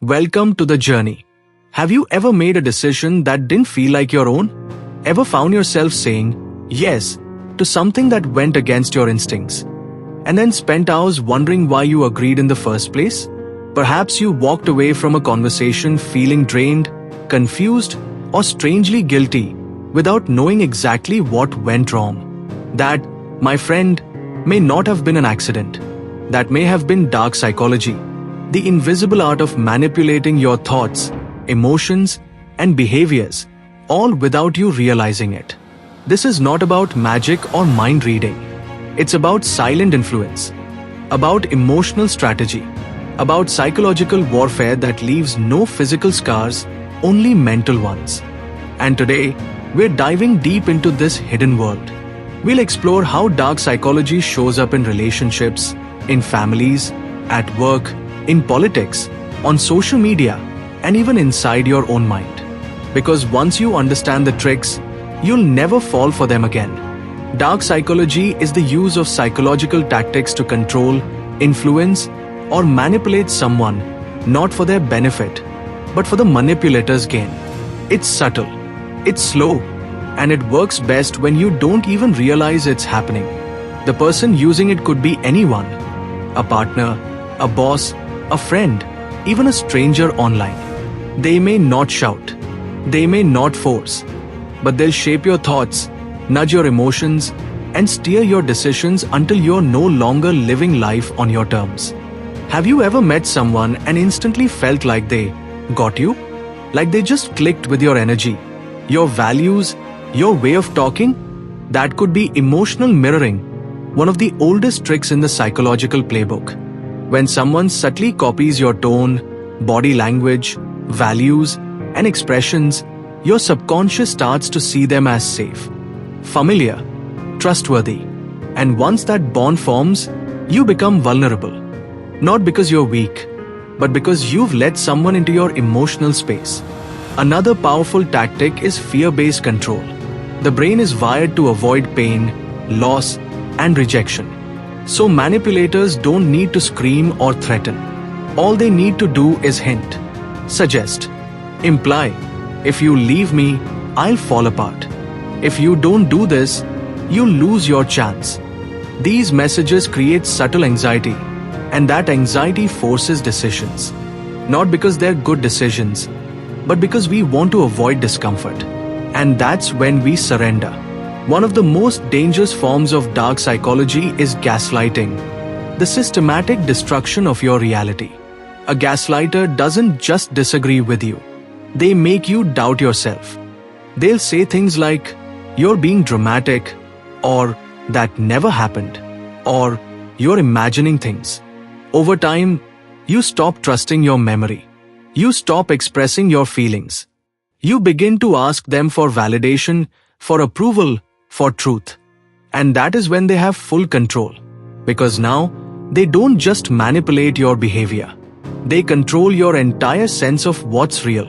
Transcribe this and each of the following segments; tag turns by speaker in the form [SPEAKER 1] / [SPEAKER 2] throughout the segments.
[SPEAKER 1] Welcome to the journey. Have you ever made a decision that didn't feel like your own? Ever found yourself saying yes to something that went against your instincts, and then spent hours wondering why you agreed in the first place? Perhaps you walked away from a conversation feeling drained, confused, or strangely guilty without knowing exactly what went wrong. That, my friend, may not have been an accident. That may have been dark psychology, the invisible art of manipulating your thoughts, emotions, and behaviors, all without you realizing it. This is not about magic or mind reading. It's about silent influence, about emotional strategy, about psychological warfare that leaves no physical scars, only mental ones. And today, we're diving deep into this hidden world. We'll explore how dark psychology shows up in relationships, in families, at work, in politics, on social media, and even inside your own mind. Because once you understand the tricks, you'll never fall for them again. Dark psychology is the use of psychological tactics to control, influence, or manipulate someone, not for their benefit, but for the manipulator's gain. It's subtle, it's slow, and it works best when you don't even realize it's happening. The person using it could be anyone: a partner, a boss, a friend, even a stranger online. They may not shout, they may not force, but they'll shape your thoughts, nudge your emotions, and steer your decisions until you're no longer living life on your terms. Have you ever met someone and instantly felt like they got you? Like they just clicked with your energy, your values, your way of talking? That could be emotional mirroring, one of the oldest tricks in the psychological playbook. When someone subtly copies your tone, body language, values, and expressions, your subconscious starts to see them as safe, familiar, trustworthy. And once that bond forms, you become vulnerable. Not because you're weak, but because you've let someone into your emotional space. Another powerful tactic is fear-based control. The brain is wired to avoid pain, loss, and rejection. So manipulators don't need to scream or threaten. All they need to do is hint, suggest, imply, if you leave me, I'll fall apart. If you don't do this, you'll lose your chance. These messages create subtle anxiety, and that anxiety forces decisions. Not because they're good decisions, but because we want to avoid discomfort. And that's when we surrender. One of the most dangerous forms of dark psychology is gaslighting, the systematic destruction of your reality. A gaslighter doesn't just disagree with you. They make you doubt yourself. They'll say things like, "You're being dramatic," or "That never happened," or "You're imagining things." Over time, you stop trusting your memory. You stop expressing your feelings. You begin to ask them for validation, for approval, for truth. And that is when they have full control. Because now, they don't just manipulate your behavior. They control your entire sense of what's real.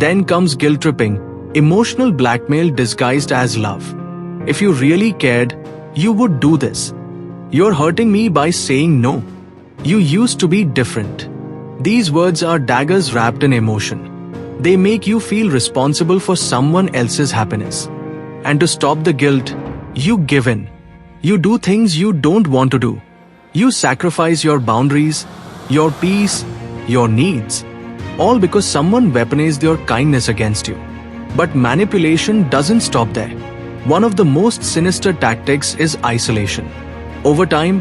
[SPEAKER 1] Then comes guilt tripping, emotional blackmail disguised as love. If you really cared, you would do this. "You're hurting me by saying no. You used to be different." These words are daggers wrapped in emotion. They make you feel responsible for someone else's happiness. And to stop the guilt, you give in. You do things you don't want to do. You sacrifice your boundaries, your peace, your needs, all because someone weaponized your kindness against you. But manipulation doesn't stop there. One of the most sinister tactics is isolation. Over time,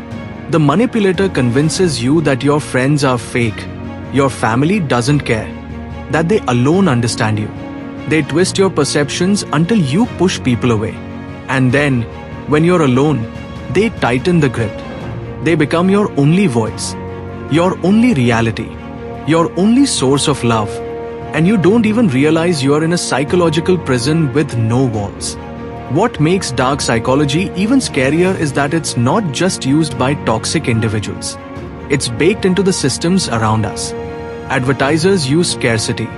[SPEAKER 1] the manipulator convinces you that your friends are fake, your family doesn't care, that they alone understand you. They twist your perceptions until you push people away. And then, when you're alone, they tighten the grip. They become your only voice, your only reality, your only source of love. And you don't even realize you're in a psychological prison with no walls. What makes dark psychology even scarier is that it's not just used by toxic individuals. It's baked into the systems around us. Advertisers use scarcity,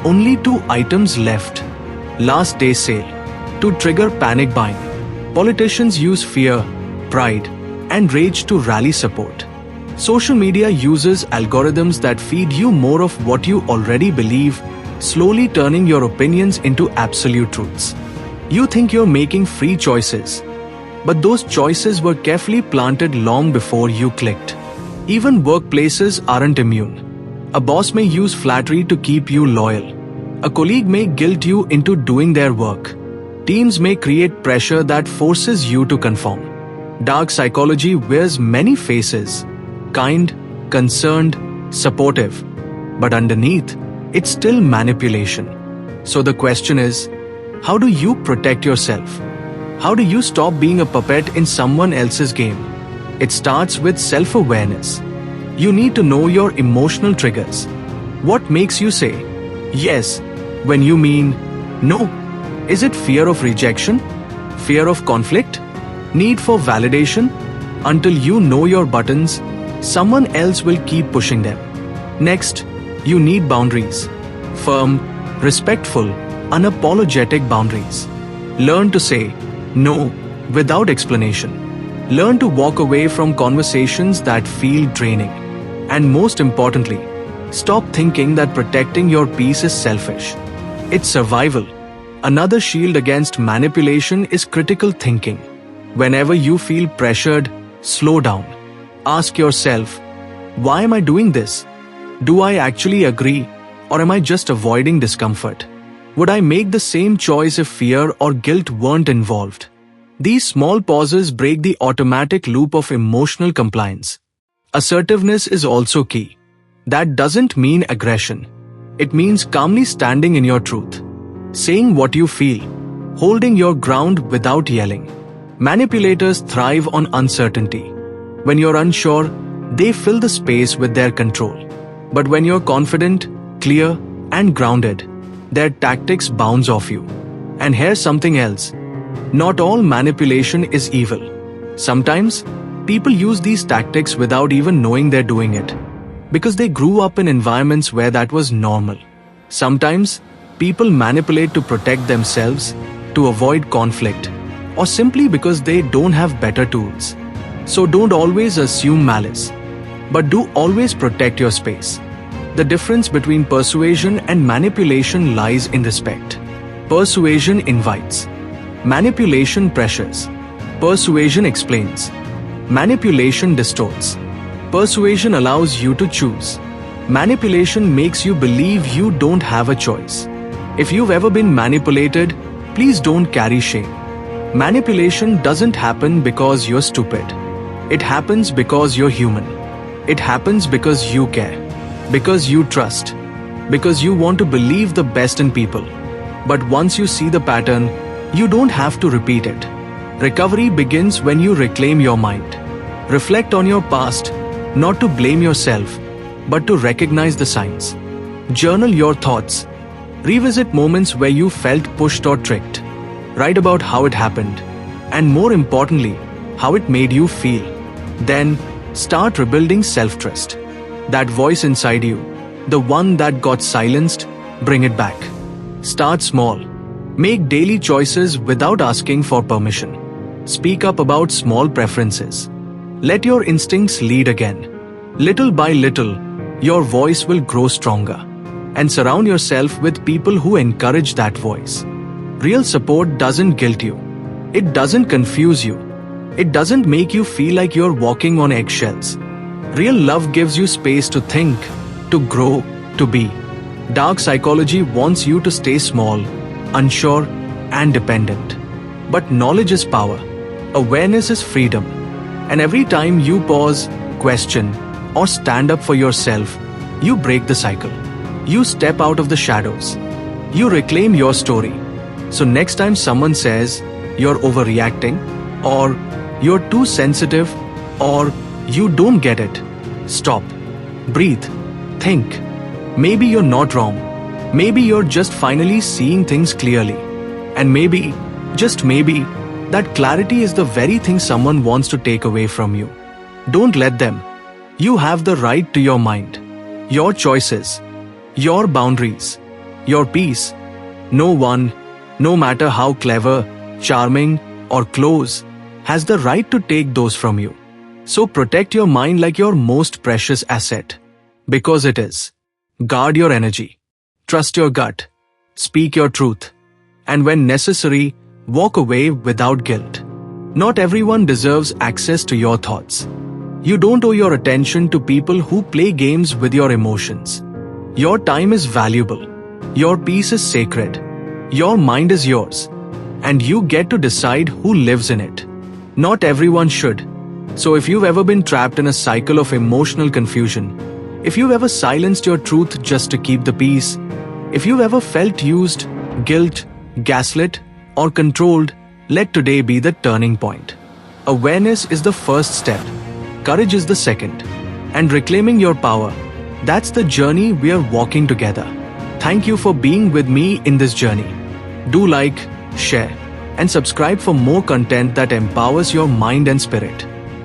[SPEAKER 1] only 2 items left, last day sale, to trigger panic buying. Politicians use fear, pride, and rage to rally support. Social media uses algorithms that feed you more of what you already believe, slowly turning your opinions into absolute truths. You think you're making free choices, but those choices were carefully planted long before you clicked. Even workplaces aren't immune. A boss may use flattery to keep you loyal. A colleague may guilt you into doing their work. Teams may create pressure that forces you to conform. Dark psychology wears many faces: kind, concerned, supportive. But underneath, it's still manipulation. So the question is, how do you protect yourself? How do you stop being a puppet in someone else's game? It starts with self-awareness. You need to know your emotional triggers. What makes you say yes when you mean no? Is it fear of rejection? Fear of conflict? Need for validation? Until you know your buttons, someone else will keep pushing them. Next, you need boundaries. Firm, respectful, unapologetic boundaries. Learn to say no without explanation. Learn to walk away from conversations that feel draining. And most importantly, stop thinking that protecting your peace is selfish. It's survival. Another shield against manipulation is critical thinking. Whenever you feel pressured, slow down. Ask yourself, why am I doing this? Do I actually agree, or am I just avoiding discomfort? Would I make the same choice if fear or guilt weren't involved? These small pauses break the automatic loop of emotional compliance. Assertiveness is also key. That doesn't mean aggression. It means calmly standing in your truth. Saying what you feel. Holding your ground without yelling. Manipulators thrive on uncertainty. When you're unsure, they fill the space with their control. But when you're confident, clear, and grounded, their tactics bounce off you. And here's something else. Not all manipulation is evil. Sometimes, people use these tactics without even knowing they're doing it, because they grew up in environments where that was normal. Sometimes, people manipulate to protect themselves, to avoid conflict, or simply because they don't have better tools. So don't always assume malice, but do always protect your space. The difference between persuasion and manipulation lies in respect. Persuasion invites. Manipulation pressures. Persuasion explains. Manipulation distorts. Persuasion allows you to choose. Manipulation makes you believe you don't have a choice. If you've ever been manipulated, please don't carry shame. Manipulation doesn't happen because you're stupid. It happens because you're human. It happens because you care. Because you trust. Because you want to believe the best in people. But once you see the pattern, you don't have to repeat it. Recovery begins when you reclaim your mind. Reflect on your past, not to blame yourself, but to recognize the signs. Journal your thoughts. Revisit moments where you felt pushed or tricked. Write about how it happened, and more importantly, how it made you feel. Then, start rebuilding self-trust. That voice inside you, the one that got silenced, bring it back. Start small. Make daily choices without asking for permission. Speak up about small preferences. Let your instincts lead again. Little by little, your voice will grow stronger. And surround yourself with people who encourage that voice. Real support doesn't guilt you. It doesn't confuse you. It doesn't make you feel like you're walking on eggshells. Real love gives you space to think, to grow, to be. Dark psychology wants you to stay small, unsure, and dependent. But knowledge is power. Awareness is freedom. And every time you pause, question, or stand up for yourself, you break the cycle. You step out of the shadows. You reclaim your story. So next time someone says, you're overreacting, or you're too sensitive, or you don't get it, stop. Breathe. Think. Maybe you're not wrong. Maybe you're just finally seeing things clearly. And maybe, just maybe, that clarity is the very thing someone wants to take away from you. Don't let them. You have the right to your mind, your choices, your boundaries, your peace. No one, no matter how clever, charming, or close, has the right to take those from you. So protect your mind like your most precious asset. Because it is. Guard your energy. Trust your gut. Speak your truth. And when necessary, walk away without guilt. Not everyone deserves access to your thoughts. You don't owe your attention to people who play games with your emotions. Your time is valuable. Your peace is sacred. Your mind is yours. And you get to decide who lives in it. Not everyone should. So if you've ever been trapped in a cycle of emotional confusion, if you've ever silenced your truth just to keep the peace, if you've ever felt used, guilt, gaslit, or controlled, let today be the turning point. Awareness is the first step. Courage is the second. And reclaiming your power, that's the journey we are walking together. Thank you for being with me in this journey. Do like, share, and subscribe for more content that empowers your mind and spirit.